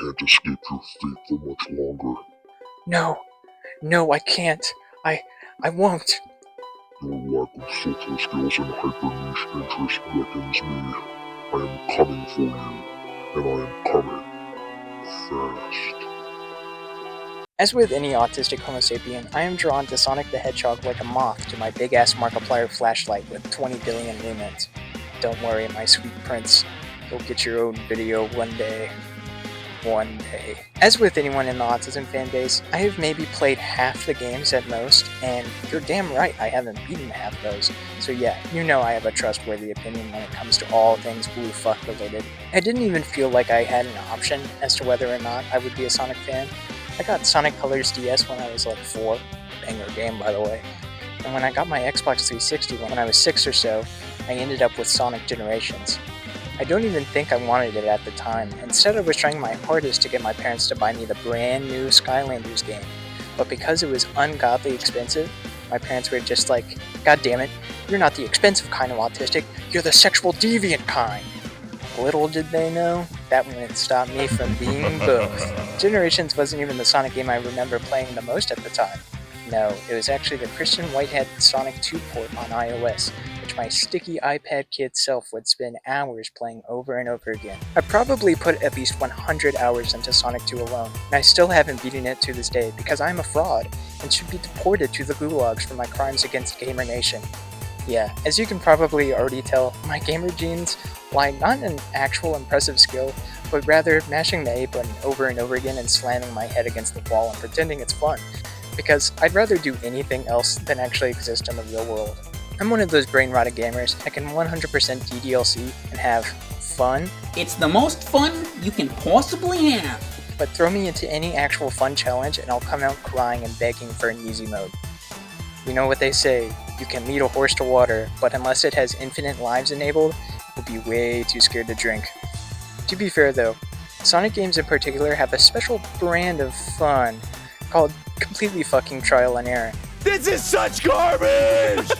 can't escape your fate for much longer. No, I can't. I won't. Your lack of social skills and hyper-niche interest beckons me. I am coming for you, and I am coming fast. As with any autistic Homo sapien, I am drawn to Sonic the Hedgehog like a moth to my big-ass Markiplier flashlight with 20 billion lumens. Don't worry, my sweet prince. You'll get your own video one day. One day. As with anyone in the autism fanbase, I have maybe played half the games at most, and you're damn right I haven't beaten half those. So yeah, you know I have a trustworthy opinion when it comes to all things blue fuck related. I didn't even feel like I had an option as to whether or not I would be a Sonic fan. I got Sonic Colors DS when I was like 4, banger game by the way, and when I got my Xbox 360 when I was 6 or so, I ended up with Sonic Generations. I don't even think I wanted it at the time. Instead I was trying my hardest to get my parents to buy me the brand new Skylanders game, but because it was ungodly expensive, my parents were just like, God damn it, you're not the expensive kind of autistic, you're the sexual deviant kind. Little did they know, that wouldn't stop me from being both. Generations wasn't even the Sonic game I remember playing the most at the time. No, it was actually the Christian Whitehead Sonic 2 port on iOS, which my sticky iPad kid self would spend hours playing over and over again. I probably put at least 100 hours into Sonic 2 alone, and I still haven't beaten it to this day because I'm a fraud and should be deported to the gulags for my crimes against Gamer Nation. Yeah, as you can probably already tell, my gamer genes lie not in actual impressive skill, but rather mashing the A button over and over again and slamming my head against the wall and pretending it's fun, because I'd rather do anything else than actually exist in the real world. I'm one of those brain-rotted gamers that can 100% DDLC and have fun. It's the most fun you can possibly have. But throw me into any actual fun challenge and I'll come out crying and begging for an easy mode. You know what they say, you can lead a horse to water, but unless it has infinite lives enabled, it will be way too scared to drink. To be fair though, Sonic games in particular have a special brand of fun called completely fucking trial and error. This is such garbage!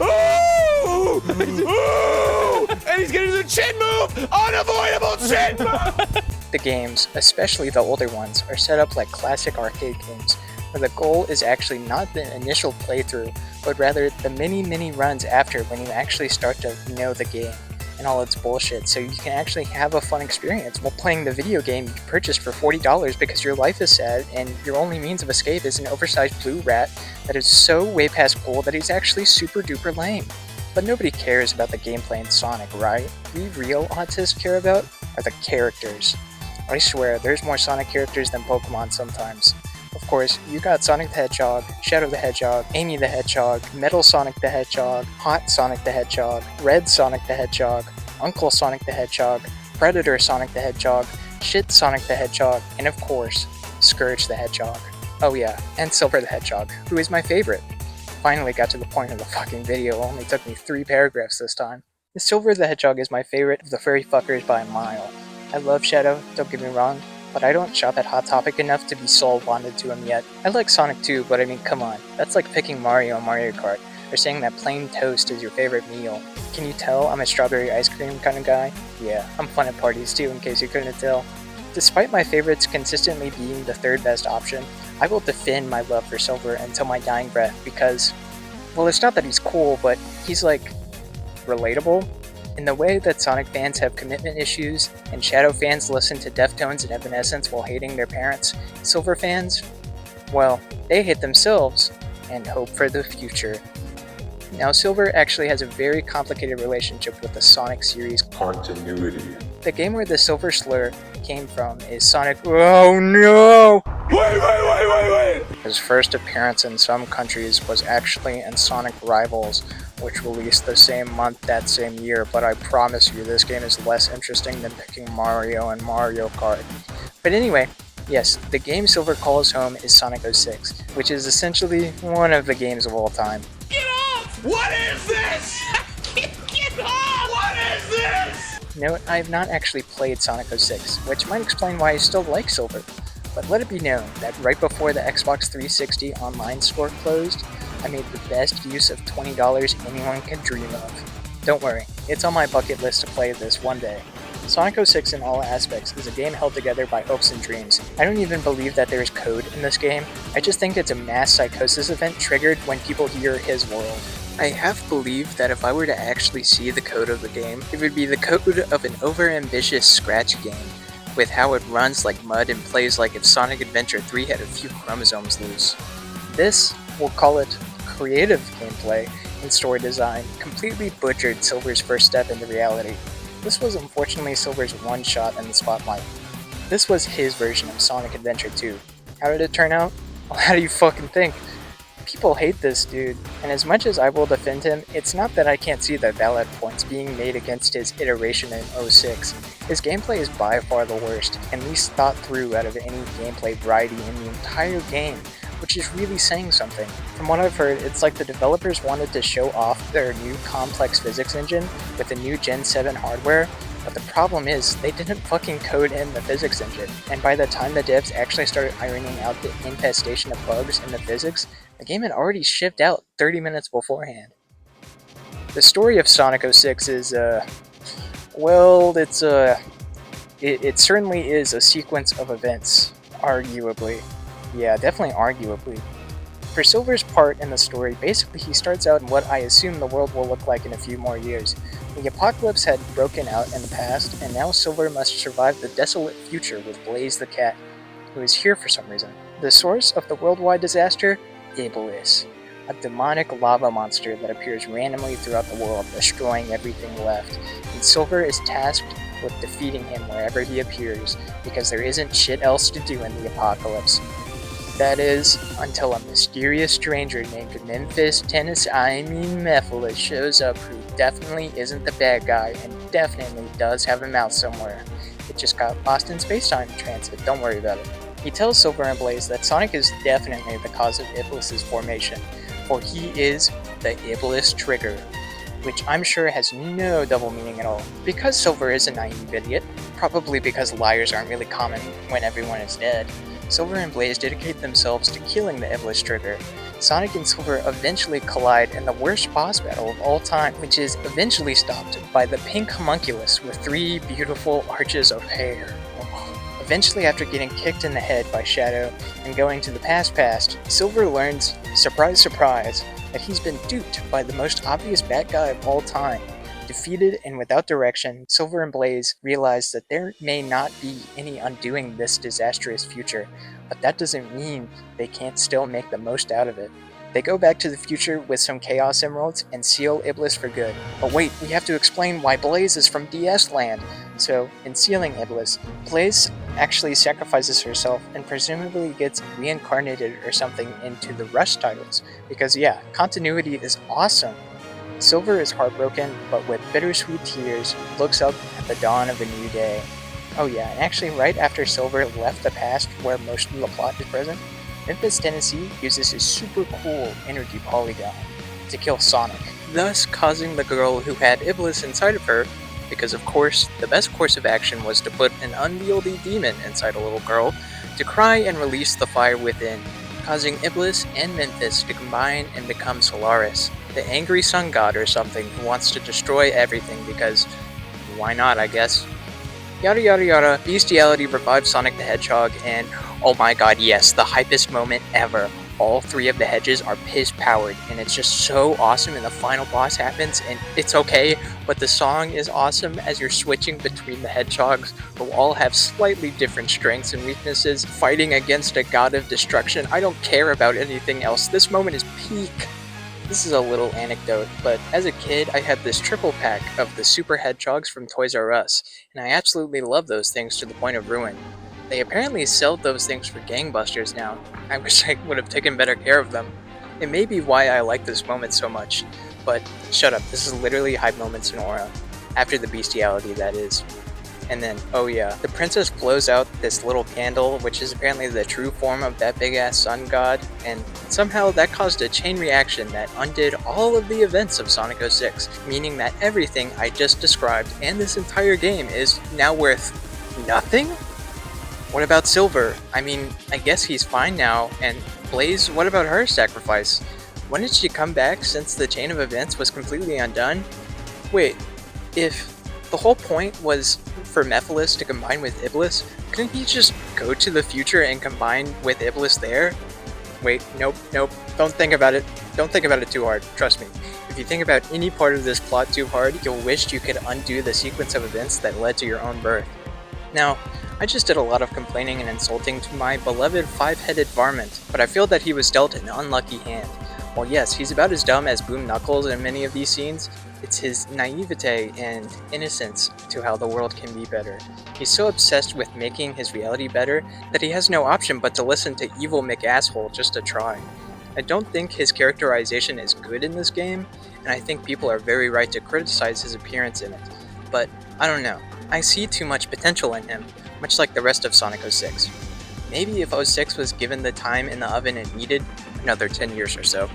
Oh! Oh! And he's gonna do the chin move! Unavoidable chin move! The games, especially the older ones, are set up like classic arcade games, where the goal is actually not the initial playthrough, but rather the many runs after when you actually start to know the game and all its bullshit, so you can actually have a fun experience while playing the video game you purchased for $40 because your life is sad and your only means of escape is an oversized blue rat that is so way past cool that he's actually super duper lame. But nobody cares about the gameplay in Sonic, right? We real autists care about are the characters. I swear, there's more Sonic characters than Pokemon sometimes. Of course, you got Sonic the Hedgehog, Shadow the Hedgehog, Amy the Hedgehog, Metal Sonic the Hedgehog, Hot Sonic the Hedgehog, Red Sonic the Hedgehog, Uncle Sonic the Hedgehog, Predator Sonic the Hedgehog, Shit Sonic the Hedgehog, and of course, Scourge the Hedgehog. Oh yeah, and Silver the Hedgehog, who is my favorite. Finally got to the point of the fucking video, only took me 3 paragraphs this time. Silver the Hedgehog is my favorite of the furry fuckers by a mile. I love Shadow, don't get me wrong, but I don't shop at Hot Topic enough to be soul bonded to him yet. I like Sonic too, but I mean come on, that's like picking Mario on Mario Kart, or saying that plain toast is your favorite meal. Can you tell I'm a strawberry ice cream kind of guy? Yeah, I'm fun at parties too, in case you couldn't tell. Despite my favorites consistently being the third best option, I will defend my love for Silver until my dying breath because, well, it's not that he's cool, but he's like, relatable. In the way that Sonic fans have commitment issues, and Shadow fans listen to Deftones and Evanescence while hating their parents, Silver fans, well, they hate themselves and hope for the future. Now, Silver actually has a very complicated relationship with the Sonic series Continuity. The game where the Silver slur came from is Sonic. Oh no! Wait! His first appearance in some countries was actually in Sonic Rivals, which released the same month that same year, but I promise you this game is less interesting than picking Mario and Mario Kart. But anyway, yes, the game Silver calls home is Sonic 06, which is essentially one of the games of all time. Get off! What is this? Get off! What is this? Note, I have not actually played Sonic 06, which might explain why I still like Silver. But let it be known that right before the Xbox 360 online store closed, I made the best use of $20 anyone can dream of. Don't worry, it's on my bucket list to play this one day. Sonic 06 in all aspects is a game held together by hopes and dreams. I don't even believe that there is code in this game. I just think it's a mass psychosis event triggered when people hear his world. I half believe that if I were to actually see the code of the game, it would be the code of an over-ambitious scratch game, with how it runs like mud and plays like if Sonic Adventure 3 had a few chromosomes loose. This, we'll call it creative gameplay and story design, completely butchered Silver's first step into reality. This was unfortunately Silver's one shot in the spotlight. This was his version of Sonic Adventure 2. How did it turn out? Well, how do you fucking think? People hate this dude, and as much as I will defend him, it's not that I can't see the valid points being made against his iteration in 06. His gameplay is by far the worst, and least thought through out of any gameplay variety in the entire game, which is really saying something. From what I've heard, it's like the developers wanted to show off their new complex physics engine with the new Gen 7 hardware, but the problem is, they didn't fucking code in the physics engine, and by the time the devs actually started ironing out the infestation of bugs in the physics, the game had already shipped out 30 minutes beforehand. The story of Sonic 06 is, well, it certainly is a sequence of events, arguably. Yeah, definitely arguably. For Silver's part in the story, basically he starts out in what I assume the world will look like in a few more years. The apocalypse had broken out in the past, and now Silver must survive the desolate future with Blaze the cat, who is here for some reason. The source of the worldwide disaster? Iblis, a demonic lava monster that appears randomly throughout the world, destroying everything left, and Silver is tasked with defeating him wherever he appears, because there isn't shit else to do in the apocalypse. That is, until a mysterious stranger named Memphis Mephiles shows up who definitely isn't the bad guy and definitely does have a mouth somewhere. It just got lost in space-time transit, don't worry about it. He tells Silver and Blaze that Sonic is definitely the cause of Iblis's formation, for he is the Iblis Trigger, which I'm sure has no double meaning at all. Because Silver is a naive idiot, probably because liars aren't really common when everyone is dead, Silver and Blaze dedicate themselves to killing the Iblis Trigger. Sonic and Silver eventually collide in the worst boss battle of all time, which is eventually stopped by the pink homunculus with 3 beautiful arches of hair. Eventually, after getting kicked in the head by Shadow and going to the past, Silver learns, surprise surprise, that he's been duped by the most obvious bad guy of all time. Defeated and without direction, Silver and Blaze realize that there may not be any undoing this disastrous future, but that doesn't mean they can't still make the most out of it. They go back to the future with some Chaos Emeralds and seal Iblis for good. But wait, we have to explain why Blaze is from DS Land. So, in sealing Iblis, Blaze actually sacrifices herself and presumably gets reincarnated or something into the Rush titles. Because yeah, continuity is awesome. Silver is heartbroken, but with bittersweet tears, looks up at the dawn of a new day. Oh yeah, and actually right after Silver left the past where most of the plot is present, Memphis, Tennessee uses his super cool energy polygon to kill Sonic, thus causing the girl who had Iblis inside of her, because of course, the best course of action was to put an unwieldy demon inside a little girl, to cry and release the fire within, causing Iblis and Memphis to combine and become Solaris, the angry sun god or something who wants to destroy everything because, why not, I guess. Yada yada yada, bestiality revives Sonic the Hedgehog, and oh my god, yes, the hypest moment ever. All 3 of the hedges are piss-powered, and it's just so awesome, and the final boss happens, and it's okay, but the song is awesome as you're switching between the hedgehogs, who all have slightly different strengths and weaknesses, fighting against a god of destruction. I don't care about anything else. This moment is peak. This is a little anecdote, but as a kid, I had this triple pack of the Super Hedgehogs from Toys R Us, and I absolutely love those things to the point of ruin. They apparently sell those things for gangbusters now. I wish I would have taken better care of them. It may be why I like this moment so much, but shut up, this is literally hype moments in aura. After the bestiality, that is. And then, oh yeah, the princess blows out this little candle, which is apparently the true form of that big-ass sun god, and somehow that caused a chain reaction that undid all of the events of Sonic 06, meaning that everything I just described and this entire game is now worth nothing? What about Silver? I mean, I guess he's fine now, and Blaze, what about her sacrifice? When did she come back since the chain of events was completely undone? Wait, if The whole point was for Mephiles to combine with Iblis. Couldn't he just go to the future and combine with Iblis there? Wait, nope. Don't think about it. Don't think about it too hard, trust me. If you think about any part of this plot too hard, you'll wish you could undo the sequence of events that led to your own birth. Now, I just did a lot of complaining and insulting to my beloved five-headed varmint, but I feel that he was dealt an unlucky hand. While yes, he's about as dumb as Boom Knuckles in many of these scenes, it's his naivete and innocence to how the world can be better. He's so obsessed with making his reality better that he has no option but to listen to evil McAsshole just to try. I don't think his characterization is good in this game, and I think people are very right to criticize his appearance in it. But, I don't know, I see too much potential in him, much like the rest of Sonic 06. Maybe if 06 was given the time in the oven it needed, another 10 years or so,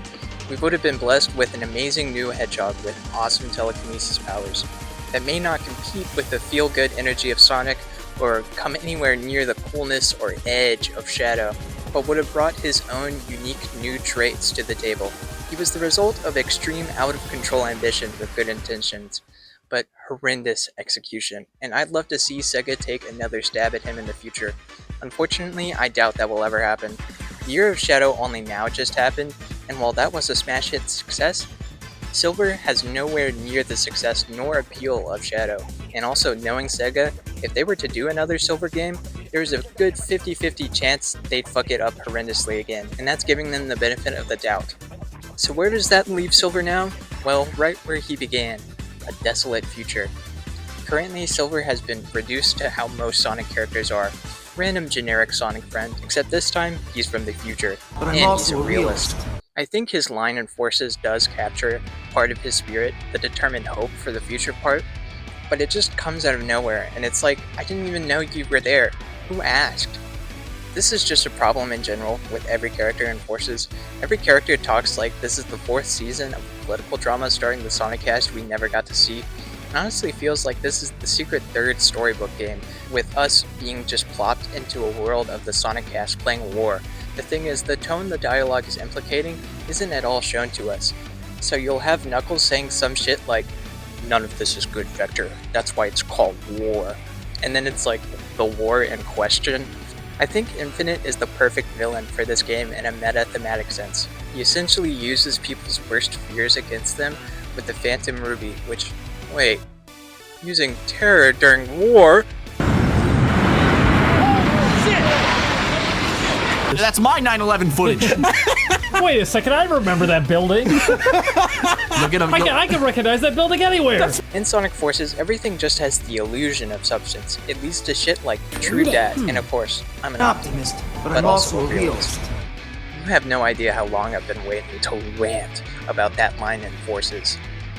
we would have been blessed with an amazing new Hedgehog with awesome telekinesis powers that may not compete with the feel-good energy of Sonic or come anywhere near the coolness or edge of Shadow, but would have brought his own unique new traits to the table. He was the result of extreme out-of-control ambition with good intentions, but horrendous execution, and I'd love to see Sega take another stab at him in the future. Unfortunately, I doubt that will ever happen. The Year of Shadow only now just happened, and while that was a smash hit success, Silver has nowhere near the success nor appeal of Shadow. And also, knowing Sega, if they were to do another Silver game, there's a good 50-50 chance they'd fuck it up horrendously again, and that's giving them the benefit of the doubt. So where does that leave Silver now? Well, right where he began, a desolate future. Currently, Silver has been reduced to how most Sonic characters are. Random generic Sonic friend, except this time, he's from the future, and he's a realist. I think his line in Forces does capture part of his spirit, the determined hope for the future part, but it just comes out of nowhere, and it's like, I didn't even know you were there. Who asked? This is just a problem in general with every character in Forces. Every character talks like this is the 4th season of political drama starring the Sonic cast we never got to see. It honestly feels like this is the secret 3rd storybook game, with us being just plopped into a world of the Sonic cast playing war. The thing is, the tone the dialogue is implicating isn't at all shown to us. So you'll have Knuckles saying some shit like, "None of this is good, Vector, that's why it's called war." And then it's like, the war in question? I think Infinite is the perfect villain for this game in a meta-thematic sense. He essentially uses people's worst fears against them with the Phantom Ruby, which, wait, using terror during war? That's my 9/11 footage. Wait a second, I remember that building. Look at him. I can recognize that building anywhere. In Sonic Forces, everything just has the illusion of substance. It leads to shit like True Dad, and of course, I'm an optimist, but I'm also a realist. You have no idea how long I've been waiting to rant about that line in Forces.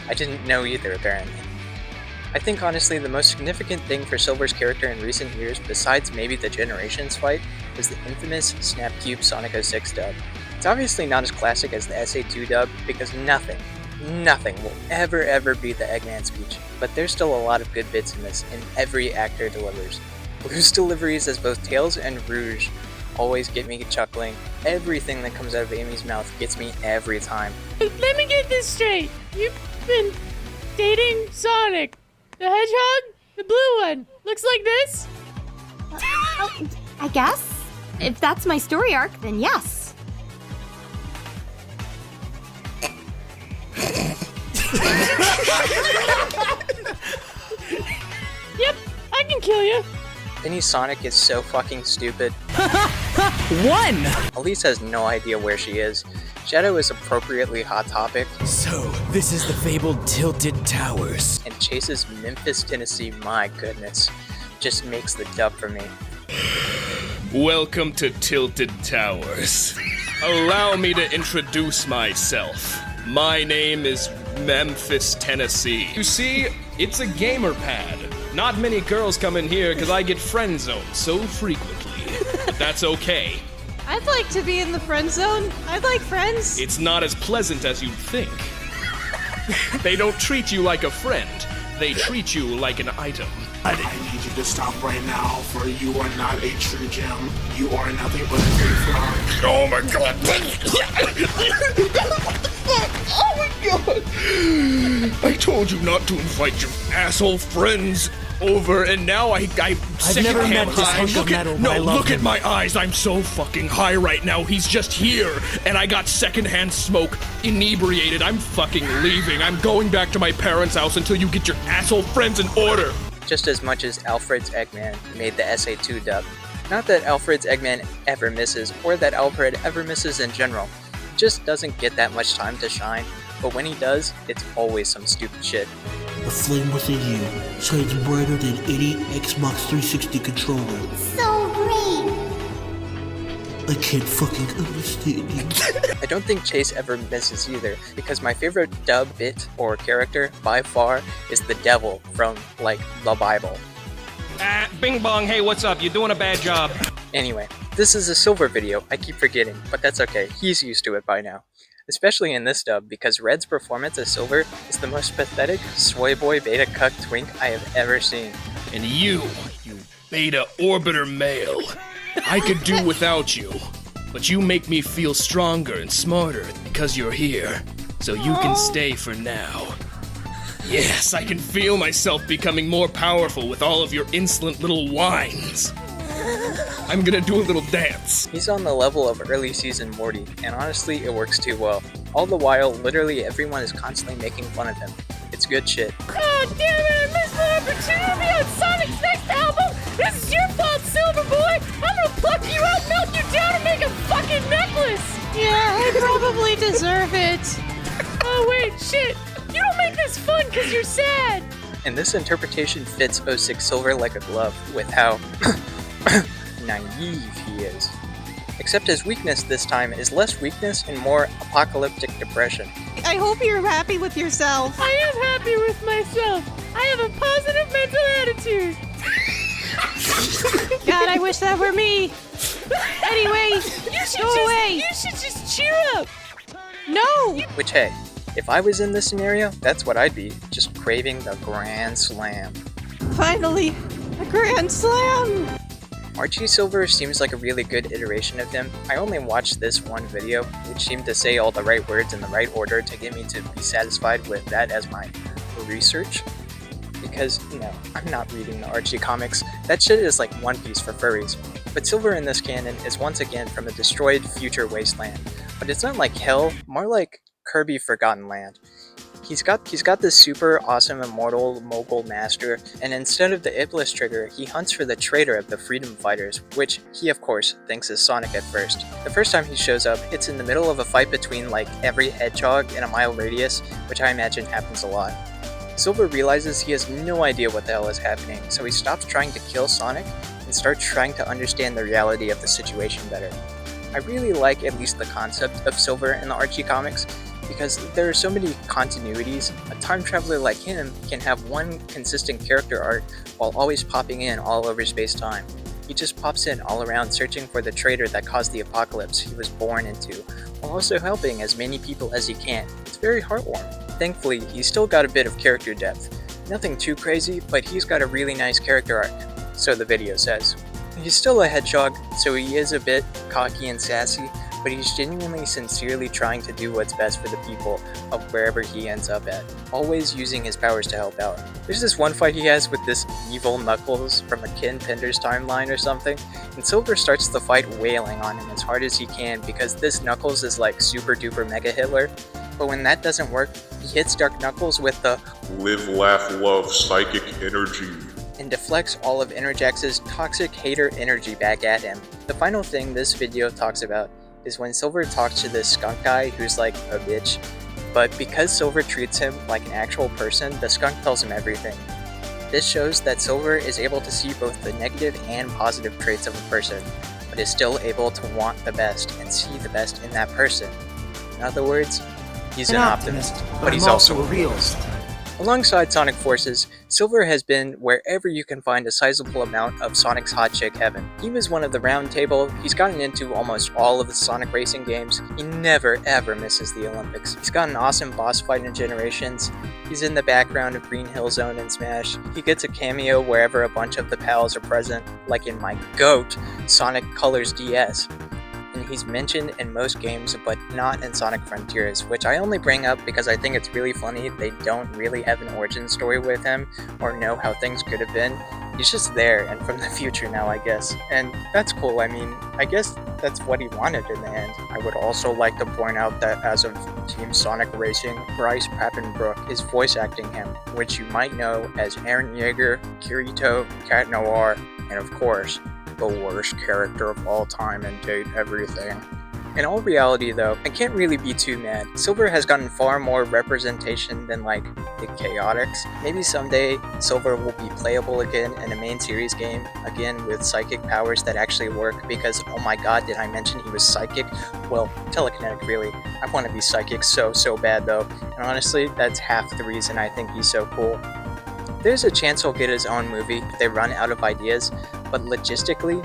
I didn't know either, apparently. I think honestly the most significant thing for Silver's character in recent years, besides maybe the Generations fight, is the infamous Snapcube Sonic 06 dub. It's obviously not as classic as the SA2 dub, because nothing will ever beat the Eggman speech, but there's still a lot of good bits in this, and every actor delivers. Blue's deliveries as both Tails and Rouge always get me chuckling. Everything that comes out of Amy's mouth gets me every time. Let me get this straight. You've been dating Sonic. The Hedgehog? The blue one. Looks like this? I guess. If that's my story arc, then yes. Yep, I can kill you. Mini Sonic is so fucking stupid. One! Elise has no idea where she is. Shadow is appropriately Hot Topic, So, this is the fabled Tilted Towers. and Chase's Memphis, Tennessee, my goodness, just makes the dub for me. Welcome to Tilted Towers. Allow me to introduce myself. My name is Memphis, Tennessee. You see, it's a gamer pad. Not many girls come in here because I get friend zoned so frequently. But that's okay. I'd like to be in the friend zone. I'd like friends. It's not as pleasant as you'd think. They don't treat you like a friend. They treat you like an item. I need you to stop right now, for you are not a true gem. You are nothing but a great flower. Oh my god! Oh my god! I told you not to invite your asshole friends over, and now I've never met this hunk of metal, but I love look at him. my eyes. I'm so fucking high right now. He's just here, and I got secondhand smoke, inebriated. I'm fucking leaving. I'm going back to my parents' house until you get your asshole friends in order. Just as much as Alfred's Eggman made the SA2 dub. Not that Alfred's Eggman ever misses, or that Alfred ever misses in general. He just doesn't get that much time to shine, but when he does, it's always some stupid shit. The flame within you shines brighter than any Xbox 360 controller. So great! I can't fucking understand you. I don't think Chase ever misses either, because my favorite dub bit or character by far is the devil from, like, the Bible. Bing bong, hey, what's up? You're doing a bad job. Anyway, this is a Silver video, I keep forgetting, but that's okay, he's used to it by now. Especially in this dub, because Red's performance as Silver is the most pathetic soy boy beta cuck twink I have ever seen. And you beta orbiter male, I could do without you, but you make me feel stronger and smarter because you're here, so you can stay for now. Yes, I can feel myself becoming more powerful with all of your insolent little whines. I'm gonna do a little dance. He's on the level of early season Morty, and honestly, it works too well. All the while, literally everyone is constantly making fun of him. It's good shit. Oh, damn it, I missed the opportunity on Sonic's next album! This is your fault, Silver Boy! I'm gonna pluck you out, melt you down, and make a fucking necklace! Yeah, I probably deserve it. Oh, wait, shit! You don't make this fun because you're sad! And this interpretation fits 06 Silver like a glove, with how naive he is. Except his weakness this time is less weakness and more apocalyptic depression. I hope you're happy with yourself. I am happy with myself. I have a positive mental attitude. God, I wish that were me. Anyway, go away. You should just cheer up. No. Which, hey, if I was in this scenario, that's what I'd be, just craving the Grand Slam. Finally, a Grand Slam. Archie Silver seems like a really good iteration of him. I only watched this one video, which seemed to say all the right words in the right order to get me to be satisfied with that as my research. Because, I'm not reading the Archie comics. That shit is like One Piece for furries. But Silver in this canon is once again from a destroyed future wasteland. But it's not like hell, more like Kirby Forgotten Land. He's got this super awesome immortal mogul master, and instead of the Iblis trigger, he hunts for the traitor of the freedom fighters, which he of course thinks is Sonic at first. The first time he shows up, it's in the middle of a fight between like every hedgehog in a mile radius, which I imagine happens a lot. Silver realizes he has no idea what the hell is happening, so he stops trying to kill Sonic and starts trying to understand the reality of the situation better. I really like at least the concept of Silver in the Archie comics, because there are so many continuities. A time traveler like him can have one consistent character arc while always popping in all over space-time. He just pops in all around searching for the traitor that caused the apocalypse he was born into, while also helping as many people as he can. It's very heartwarming. Thankfully, he's still got a bit of character depth. Nothing too crazy, but he's got a really nice character arc, so the video says. He's still a hedgehog, so he is a bit cocky and sassy, but he's genuinely sincerely trying to do what's best for the people of wherever he ends up at, always using his powers to help out. There's this one fight he has with this evil Knuckles from a Ken Pender's timeline or something, and Silver starts the fight wailing on him as hard as he can because this Knuckles is like super duper mega Hitler, but when that doesn't work, he hits Dark Knuckles with the Live, laugh, love, psychic energy, and deflects all of Interjax's toxic hater energy back at him. The final thing this video talks about is when Silver talks to this skunk guy who's like a bitch, but because Silver treats him like an actual person, the skunk tells him everything. This shows that Silver is able to see both the negative and positive traits of a person, but is still able to want the best and see the best in that person. In other words, he's an optimist, but he's also a realist. Alongside Sonic Forces, Silver has been wherever you can find a sizable amount of Sonic's hot chick heaven. He was one of the round table, he's gotten into almost all of the Sonic racing games, he never ever misses the Olympics. He's got an awesome boss fight in Generations, he's in the background of Green Hill Zone and Smash, he gets a cameo wherever a bunch of the pals are present, like in my GOAT, Sonic Colors DS. And he's mentioned in most games, but not in Sonic Frontiers, which I only bring up because I think it's really funny they don't really have an origin story with him, or know how things could have been. He's just there, and from the future now, I guess. And that's cool, I mean, I guess that's what he wanted in the end. I would also like to point out that as of Team Sonic Racing, Bryce Papenbrook is voice acting him, which you might know as Aaron Yeager, Kirito, Cat Noir, and of course, the worst character of all time and date everything. In all reality though, I can't really be too mad. Silver has gotten far more representation than like the Chaotix. Maybe someday Silver will be playable again in a main series game, again with psychic powers that actually work, because oh my god, did I mention he was psychic? Well, telekinetic really. I want to be psychic so bad though, and honestly, that's half the reason I think he's so cool. There's a chance he'll get his own movie if they run out of ideas, but logistically,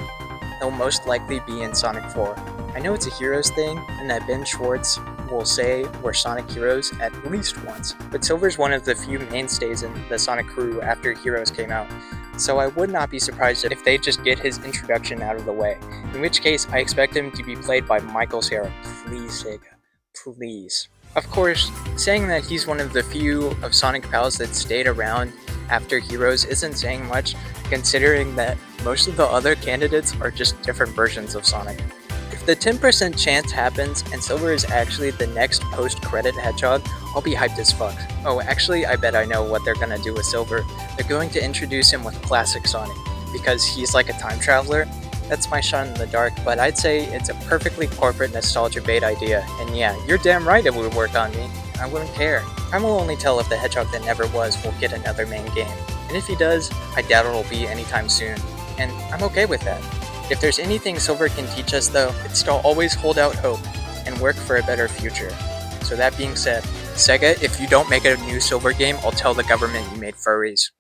he'll most likely be in Sonic 4. I know it's a Heroes thing, and that Ben Schwartz will say we're Sonic Heroes at least once, but Silver's one of the few mainstays in the Sonic crew after Heroes came out, so I would not be surprised if they just get his introduction out of the way, in which case I expect him to be played by Michael Cera. Please, Sega. Please. Of course, saying that he's one of the few of Sonic pals that stayed around after Heroes isn't saying much, considering that most of the other candidates are just different versions of Sonic. If the 10% chance happens and Silver is actually the next post-credit Hedgehog, I'll be hyped as fuck. Oh, actually, I bet I know what they're gonna do with Silver. They're going to introduce him with classic Sonic, because he's like a time traveler. That's my shot in the dark, but I'd say it's a perfectly corporate nostalgia bait idea, and yeah, you're damn right it would work on me. I wouldn't care. Time will only tell if the Hedgehog that never was will get another main game, and if he does, I doubt it'll be anytime soon, and I'm okay with that. If there's anything Silver can teach us though, it's to always hold out hope, and work for a better future. So that being said, Sega, if you don't make a new Silver game, I'll tell the government you made furries.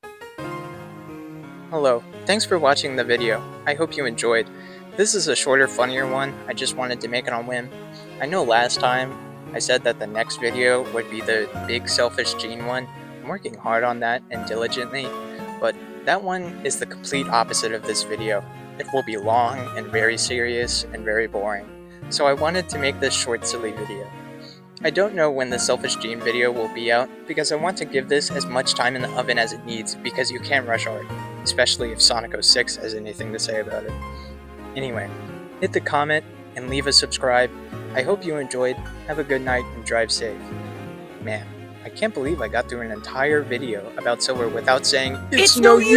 Hello, thanks for watching the video. I hope you enjoyed. This is a shorter, funnier one, I just wanted to make it on whim. I know last time I said that the next video would be the big selfish Gene one. I'm working hard on that and diligently, but that one is the complete opposite of this video. It will be long and very serious and very boring. So I wanted to make this short, silly video. I don't know when the Selfish Gene video will be out, because I want to give this as much time in the oven as it needs, because you can't rush art, especially if Sonic 06 has anything to say about it. Anyway, hit the comment and leave a subscribe. I hope you enjoyed, have a good night, and drive safe. Man, I can't believe I got through an entire video about Silver without saying, "It's no use!"